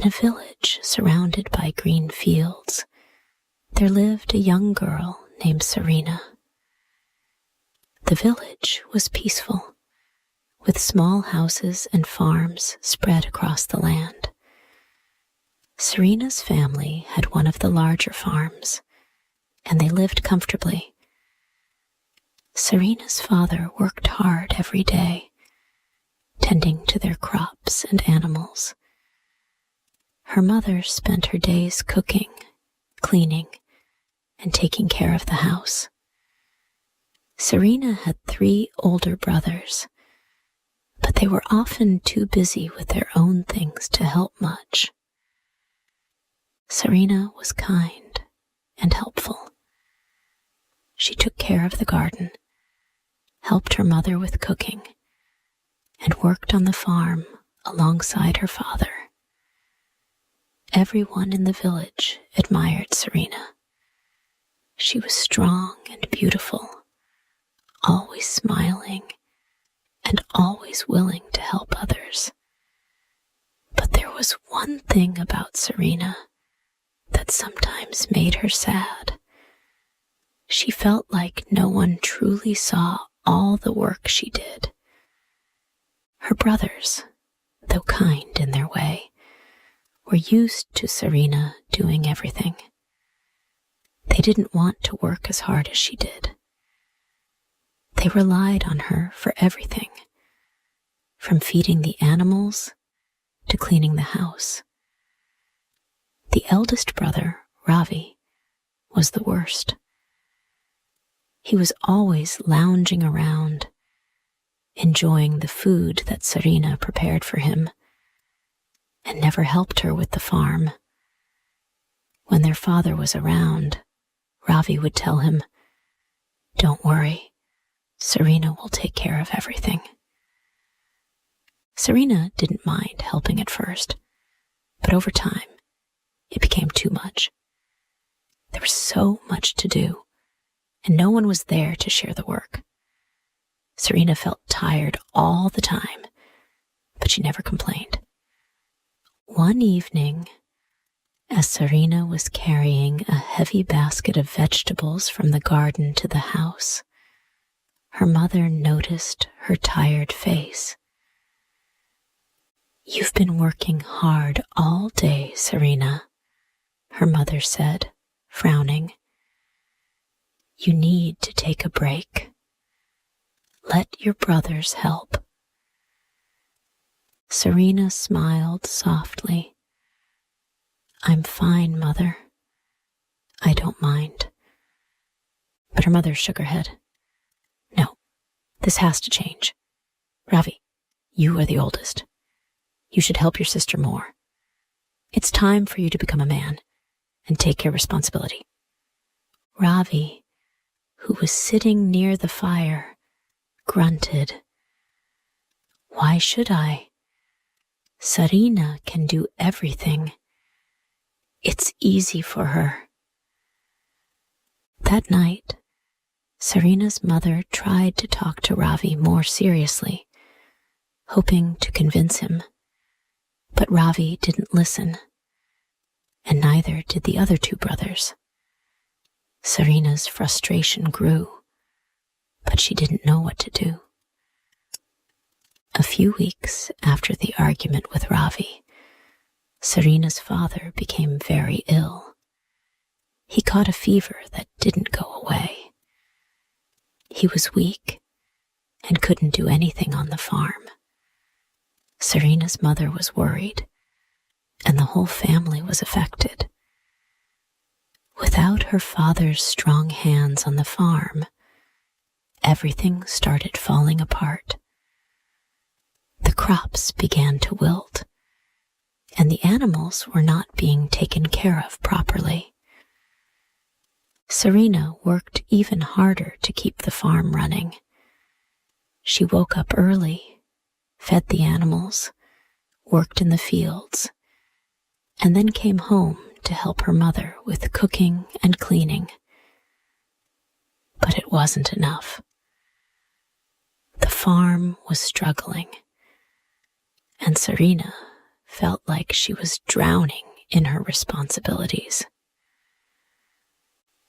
In a village surrounded by green fields, there lived a young girl named Serena. The village was peaceful, with small houses and farms spread across the land. Serena's family had one of the larger farms, and they lived comfortably. Serena's father worked hard every day, tending to their crops and animals. Her mother spent her days cooking, cleaning, and taking care of the house. Serena had 3 older brothers, but they were often too busy with their own things to help much. Serena was kind and helpful. She took care of the garden, helped her mother with cooking, and worked on the farm alongside her father. Everyone in the village admired Serena. She was strong and beautiful, always smiling, and always willing to help others. But there was one thing about Serena that sometimes made her sad. She felt like no one truly saw all the work she did. Her brothers, though kind in their way, were used to Serena doing everything. They didn't want to work as hard as she did. They relied on her for everything, from feeding the animals to cleaning the house. The eldest brother, Ravi, was the worst. He was always lounging around, enjoying the food that Serena prepared for him, and never helped her with the farm. When their father was around, Ravi would tell him, "Don't worry, Serena will take care of everything." Serena didn't mind helping at first, but over time, it became too much. There was so much to do, and no one was there to share the work. Serena felt tired all the time, but she never complained. One evening, as Serena was carrying a heavy basket of vegetables from the garden to the house, her mother noticed her tired face. "You've been working hard all day, Serena," her mother said, frowning. "You need to take a break. Let your brothers help." Serena smiled softly. "I'm fine, Mother. I don't mind." But her mother shook her head. "No, this has to change. Ravi, you are the oldest. You should help your sister more. It's time for you to become a man and take your responsibility." Ravi, who was sitting near the fire, grunted. "Why should I? Serena can do everything. It's easy for her." That night, Serena's mother tried to talk to Ravi more seriously, hoping to convince him. But Ravi didn't listen, and neither did the other 2 brothers. Serena's frustration grew, but she didn't know what to do. A few weeks after the argument with Ravi, Serena's father became very ill. He caught a fever that didn't go away. He was weak and couldn't do anything on the farm. Serena's mother was worried, and the whole family was affected. Without her father's strong hands on the farm, everything started falling apart. The crops began to wilt, and the animals were not being taken care of properly. Serena worked even harder to keep the farm running. She woke up early, fed the animals, worked in the fields, and then came home to help her mother with cooking and cleaning. But it wasn't enough. The farm was struggling, and Serena felt like she was drowning in her responsibilities.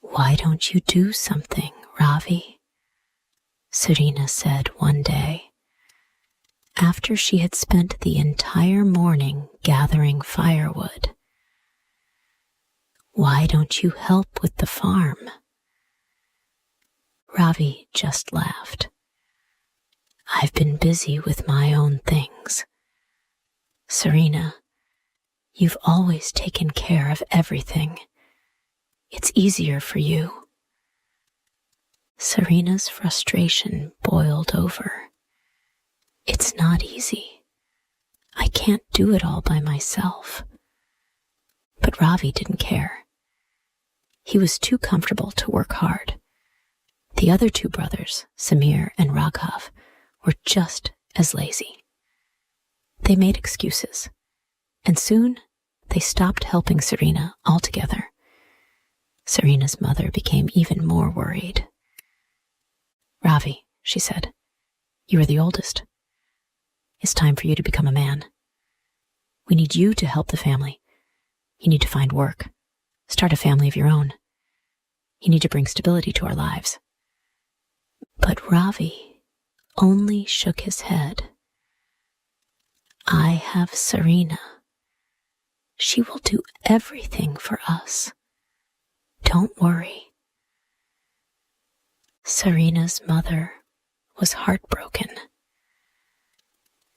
"Why don't you do something, Ravi?" Serena said one day, after she had spent the entire morning gathering firewood. "Why don't you help with the farm?" Ravi just laughed. "I've been busy with my own things. Serena, you've always taken care of everything. It's easier for you." Serena's frustration boiled over. "It's not easy. I can't do it all by myself." But Ravi didn't care. He was too comfortable to work hard. The other two brothers, Samir and Raghav, were just as lazy. They made excuses, and soon they stopped helping Serena altogether. Serena's mother became even more worried. "Ravi," she said, "you are the oldest. It's time for you to become a man. We need you to help the family. You need to find work, start a family of your own. You need to bring stability to our lives." But Ravi only shook his head. "I have Serena. She will do everything for us. Don't worry." Serena's mother was heartbroken.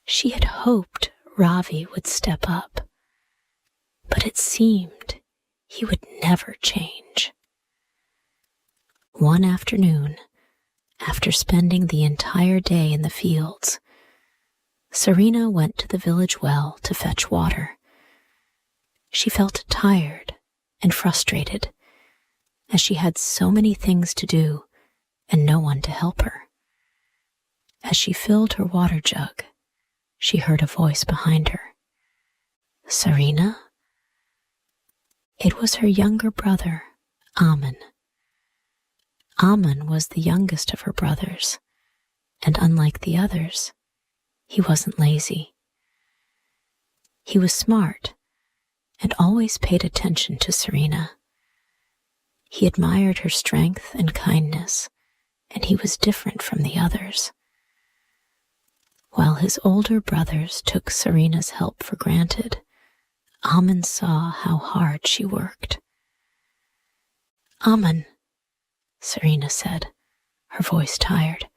She had hoped Ravi would step up, but it seemed he would never change. One afternoon, after spending the entire day in the fields, Serena went to the village well to fetch water. She felt tired and frustrated, as she had so many things to do and no one to help her. As she filled her water jug, she heard a voice behind her. "Serena?" It was her younger brother, Aman. Aman was the youngest of her brothers, and unlike the others, he wasn't lazy. He was smart and always paid attention to Serena. He admired her strength and kindness, and he was different from the others. While his older brothers took Serena's help for granted, Aman saw how hard she worked. "Aman," Serena said, her voice tired.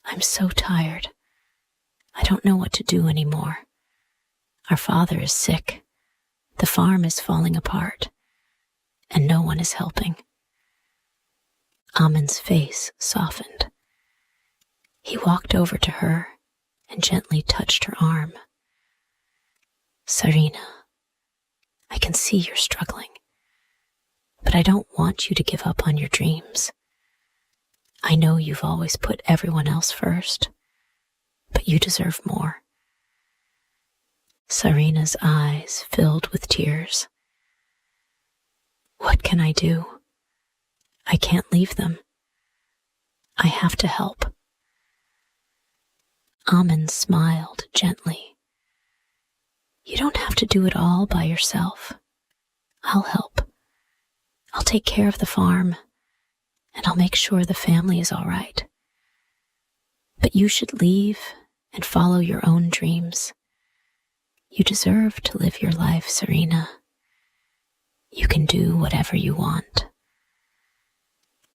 "I'm so tired. I don't know what to do anymore. Our father is sick. The farm is falling apart, and no one is helping." Aman's face softened. He walked over to her and gently touched her arm. "Serena, I can see you're struggling, but I don't want you to give up on your dreams. I know you've always put everyone else first, but you deserve more." Serena's eyes filled with tears. "What can I do? I can't leave them. I have to help." Aman smiled gently. "You don't have to do it all by yourself. I'll help. I'll take care of the farm, and I'll make sure the family is all right. But you should leave and follow your own dreams. You deserve to live your life, Serena. You can do whatever you want."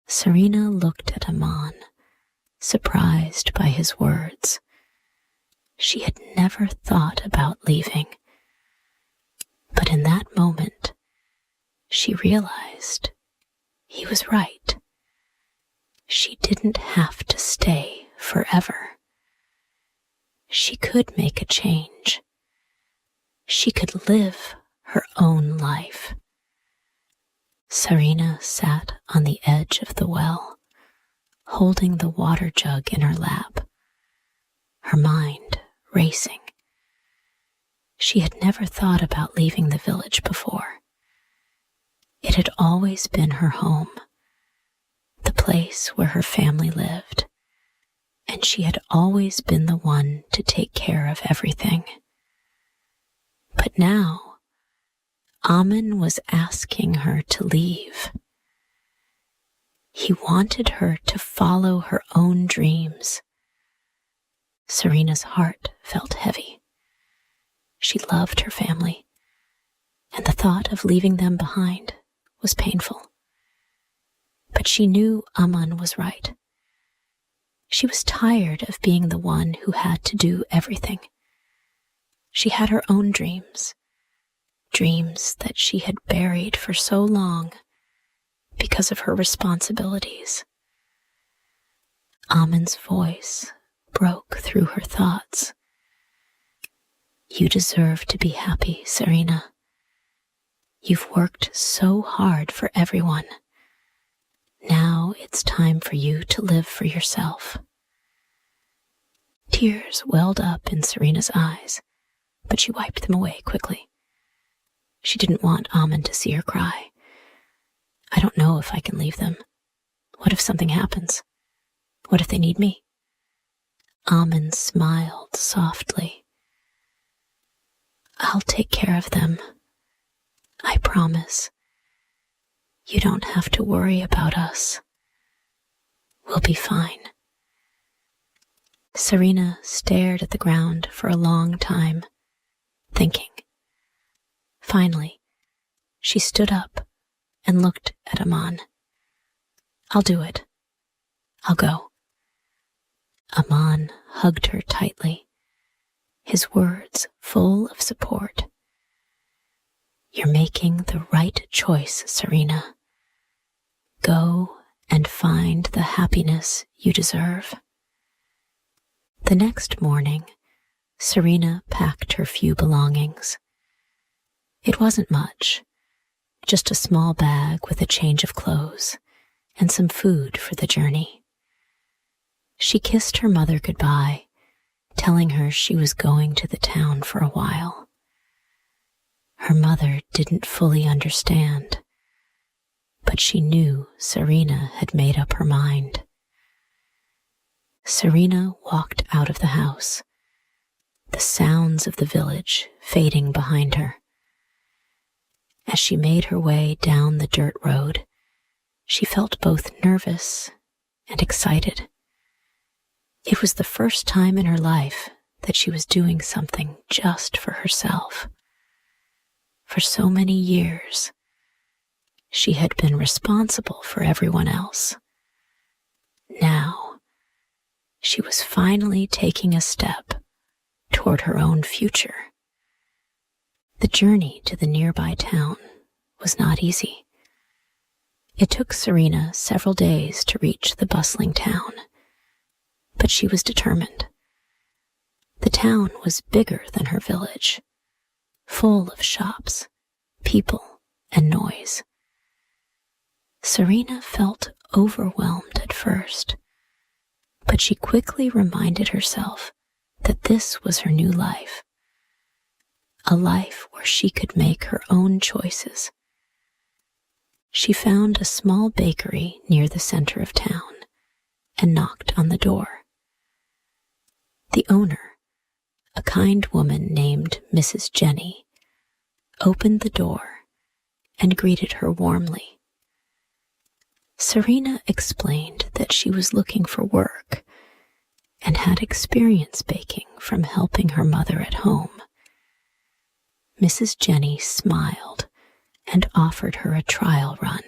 Serena looked at Aman, surprised by his words. She had never thought about leaving. But in that moment, she realized he was right. She didn't have to stay forever. She could make a change. She could live her own life. Serena sat on the edge of the well, holding the water jug in her lap, her mind racing. She had never thought about leaving the village before. It had always been her home, the place where her family lived, and she had always been the one to take care of everything. But now, Amen was asking her to leave. He wanted her to follow her own dreams. Serena's heart felt heavy. She loved her family, and the thought of leaving them behind was painful. But she knew Aman was right. She was tired of being the one who had to do everything. She had her own dreams, dreams that she had buried for so long because of her responsibilities. Aman's voice broke through her thoughts. You deserve to be happy, Serena. You've worked so hard for everyone. Now it's time for you to live for yourself. Tears welled up in Serena's eyes, but she wiped them away quickly. She didn't want Amen to see her cry. I don't know if I can leave them. What if something happens? What if they need me? Amen smiled softly. I'll take care of them. I promise. You don't have to worry about us. We'll be fine. Serena stared at the ground for a long time, thinking. Finally, she stood up and looked at Aman. I'll do it. I'll go. Aman hugged her tightly, his words full of support. You're making the right choice, Serena. Go and find the happiness you deserve. The next morning, Serena packed her few belongings. It wasn't much, just a small bag with a change of clothes and some food for the journey. She kissed her mother goodbye, telling her she was going to the town for a while. Her mother didn't fully understand, but she knew Serena had made up her mind. Serena walked out of the house, the sounds of the village fading behind her. As she made her way down the dirt road, she felt both nervous and excited. It was the first time in her life that she was doing something just for herself. For so many years, she had been responsible for everyone else. Now, she was finally taking a step toward her own future. The journey to the nearby town was not easy. It took Serena several days to reach the bustling town, but she was determined. The town was bigger than her village, full of shops, people, and noise. Serena felt overwhelmed at first, but she quickly reminded herself that this was her new life, a life where she could make her own choices. She found a small bakery near the center of town and knocked on the door. The owner, a kind woman named Mrs. Jenny, opened the door and greeted her warmly. Serena explained that she was looking for work and had experience baking from helping her mother at home. Mrs. Jenny smiled and offered her a trial run.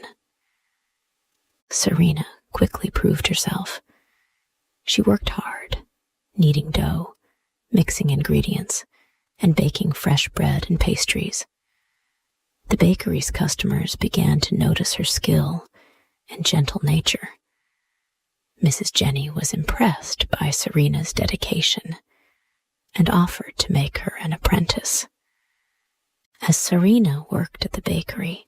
Serena quickly proved herself. She worked hard, kneading dough, mixing ingredients, and baking fresh bread and pastries. The bakery's customers began to notice her skill and gentle nature. Mrs. Jenny was impressed by Serena's dedication and offered to make her an apprentice. As Serena worked at the bakery,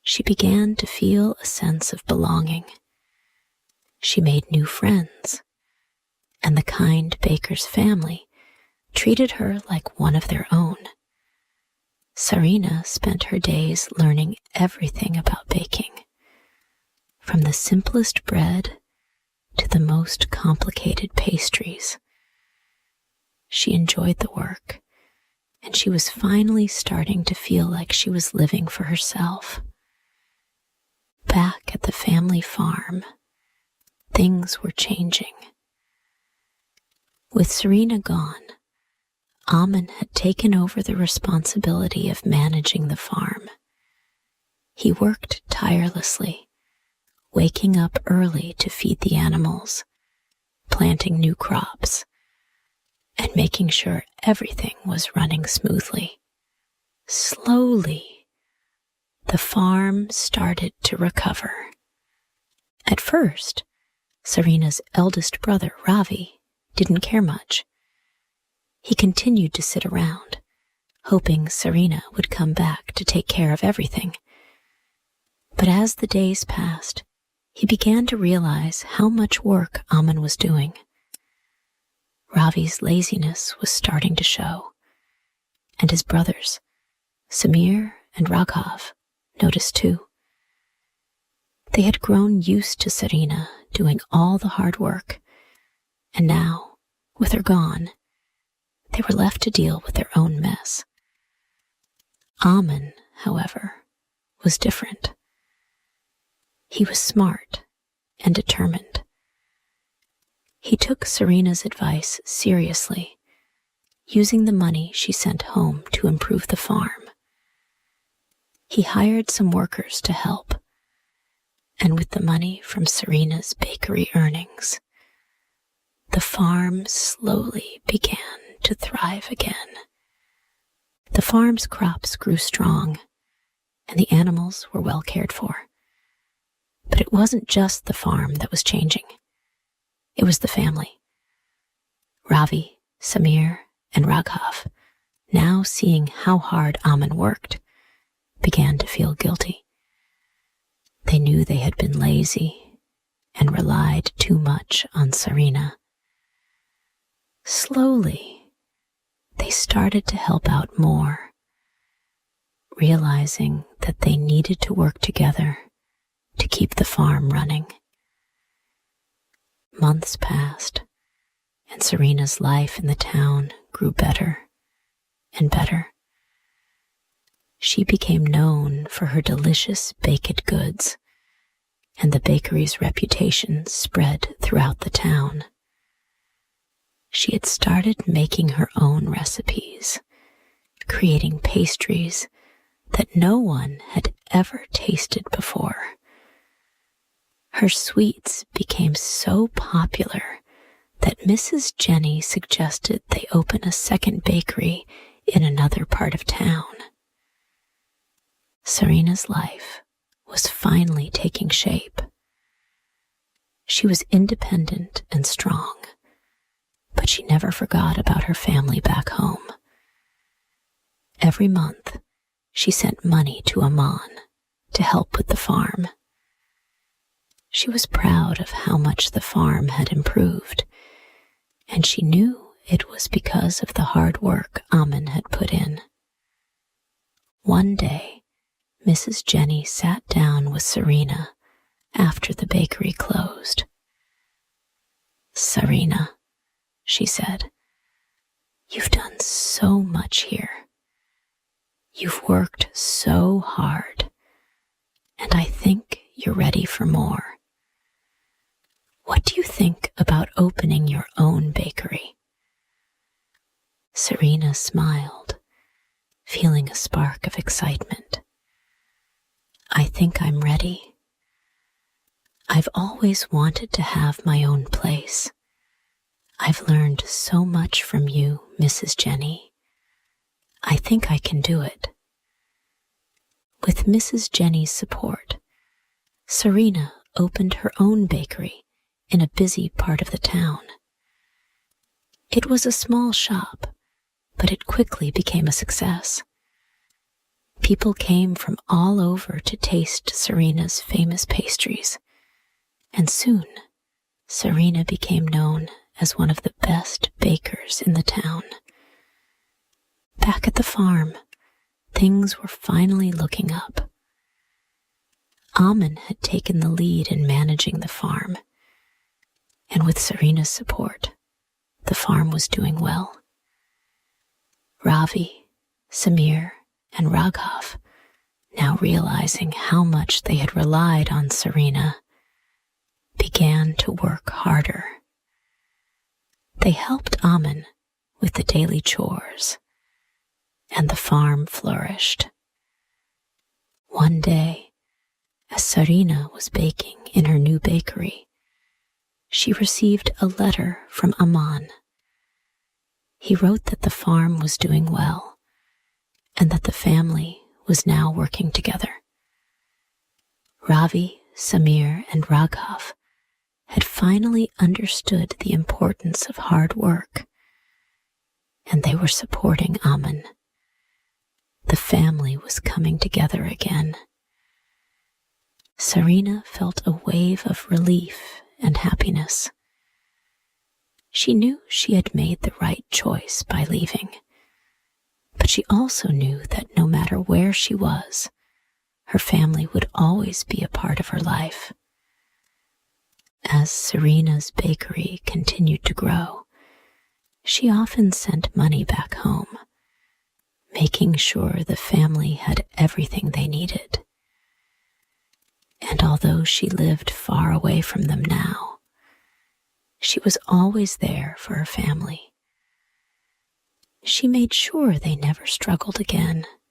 she began to feel a sense of belonging. She made new friends, and the kind baker's family treated her like one of their own. Serena spent her days learning everything about baking, from the simplest bread to the most complicated pastries. She enjoyed the work and she was finally starting to feel like she was living for herself. Back at the family farm, things were changing. With Serena gone, Amen had taken over the responsibility of managing the farm. He worked tirelessly, waking up early to feed the animals, planting new crops, and making sure everything was running smoothly. Slowly, the farm started to recover. At first, Serena's eldest brother, Ravi, didn't care much. He continued to sit around, hoping Serena would come back to take care of everything. But as the days passed, he began to realize how much work Amen was doing. Ravi's laziness was starting to show, and his brothers, Samir and Raghav, noticed too. They had grown used to Serena doing all the hard work, and now, with her gone, they were left to deal with their own mess. Amen, however, was different. He was smart and determined. He took Serena's advice seriously, using the money she sent home to improve the farm. He hired some workers to help, and with the money from Serena's bakery earnings, the farm slowly began to thrive again. The farm's crops grew strong, and the animals were well cared for. But it wasn't just the farm that was changing. It was the family. Ravi, Samir, and Raghav, now seeing how hard Amen worked, began to feel guilty. They knew they had been lazy and relied too much on Serena. Slowly, they started to help out more, realizing that they needed to work together to keep the farm running. Months passed, and Serena's life in the town grew better and better. She became known for her delicious baked goods, and the bakery's reputation spread throughout the town. She had started making her own recipes, creating pastries that no one had ever tasted before. Her sweets became so popular that Mrs. Jenny suggested they open a second bakery in another part of town. Serena's life was finally taking shape. She was independent and strong, but she never forgot about her family back home. Every month, she sent money to Aman to help with the farm. She was proud of how much the farm had improved, and she knew it was because of the hard work Amen had put in. One day, Mrs. Jenny sat down with Serena after the bakery closed. "Serena," she said, "you've done so much here. You've worked so hard, and I think you're ready for more. What do you think about opening your own bakery?" Serena smiled, feeling a spark of excitement. "I think I'm ready. I've always wanted to have my own place. I've learned so much from you, Mrs. Jenny. I think I can do it." With Mrs. Jenny's support, Serena opened her own bakery in a busy part of the town. It was a small shop, but it quickly became a success. People came from all over to taste Serena's famous pastries, and soon Serena became known as one of the best bakers in the town. Back at the farm, things were finally looking up. Amen had taken the lead in managing the farm, and with Serena's support, the farm was doing well. Ravi, Samir and Raghav, now realizing how much they had relied on Serena, began to work harder. They helped Amin with the daily chores, and the farm flourished. One day, as Serena was baking in her new bakery, she received a letter from Aman. He wrote that the farm was doing well, and that the family was now working together. Ravi, Samir, and Raghav had finally understood the importance of hard work, and they were supporting Amin. The family was coming together again. Serena felt a wave of relief and happiness. She knew she had made the right choice by leaving, but she also knew that no matter where she was, her family would always be a part of her life. As Serena's bakery continued to grow, she often sent money back home, making sure the family had everything they needed. And although she lived far away from them now, she was always there for her family. She made sure they never struggled again